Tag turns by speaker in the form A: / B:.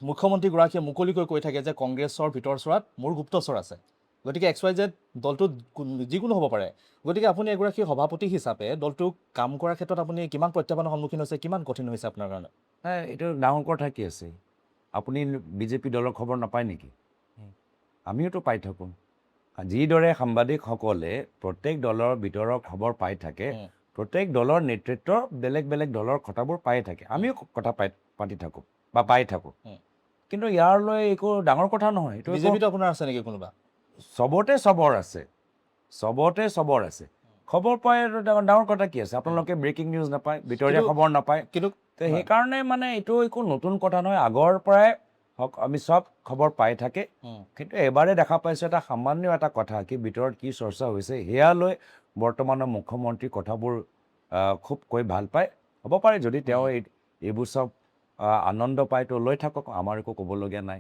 A: মুখ্যমন্ত্ৰীগৰাকীয়ে মুকলিকৈ কৈ থাকে যে কংগ্ৰেছৰ ভিতৰচৰাত মোৰ গুপ্তচৰ আছে, গতিকে XYZ দলটোত যিকোনো হ'ব পাৰে। গতিকে আপুনি এগৰাকী সভাপতি হিচাপে দলটোক কাম কৰাৰ ক্ষেত্ৰত আপুনি কিমান প্ৰত্যাহ্বানৰ সন্মুখীন হৈছে, কিমান কঠিন হৈছে আপোনাৰ কাৰণে?
B: এইটো ডাঙৰ কথা কি আছে? আপুনি বিজেপি দলৰ খবৰ নাপায় নেকি? আমিওতো পাই থাকোঁ। যিদৰে সাংবাদিকসকলে প্ৰত্যেক দলৰ ভিতৰৰ খবৰ পাই থাকে, প্ৰত্যেক দলৰ নেতৃত্বৰ বেলেগ বেলেগ দলৰ কথাবোৰ পাই থাকে। আমিও কথা পাতি থাকোঁ বা পাই থাকোঁ। কিন্তু ইয়াৰলৈ একো ডাঙৰ কথা নহয়। এইটো
A: বিজেপিটো আপোনাৰ আছে নেকি কোনোবা?
B: চবতে চবৰ আছে, চবতে চবৰ আছে। খবৰ পাই ডাঙৰ কথা কি আছে? আপোনালোকে ব্ৰেকিং নিউজ নাপায়, ভিতৰীয়া খবৰ নাপায়।
A: কিন্তু
B: সেইকাৰণে মানে এইটো একো নতুন কথা নহয়। আগৰ পৰাই আমি চব খবৰ পাই থাকে। কিন্তু এবাৰে দেখা পাইছোঁ এটা সামান্য এটা কথা কি ভিতৰত কি চৰ্চা হৈছে সেয়া লৈ বৰ্তমানৰ মুখ্যমন্ত্ৰীৰ কথাবোৰ খুব কৈ ভাল পায়। হ'ব পাৰে যদি তেওঁ এইবোৰ চব আনন্দ পায় তো লৈ থাকক, আমাৰ একো ক'বলগীয়া নাই।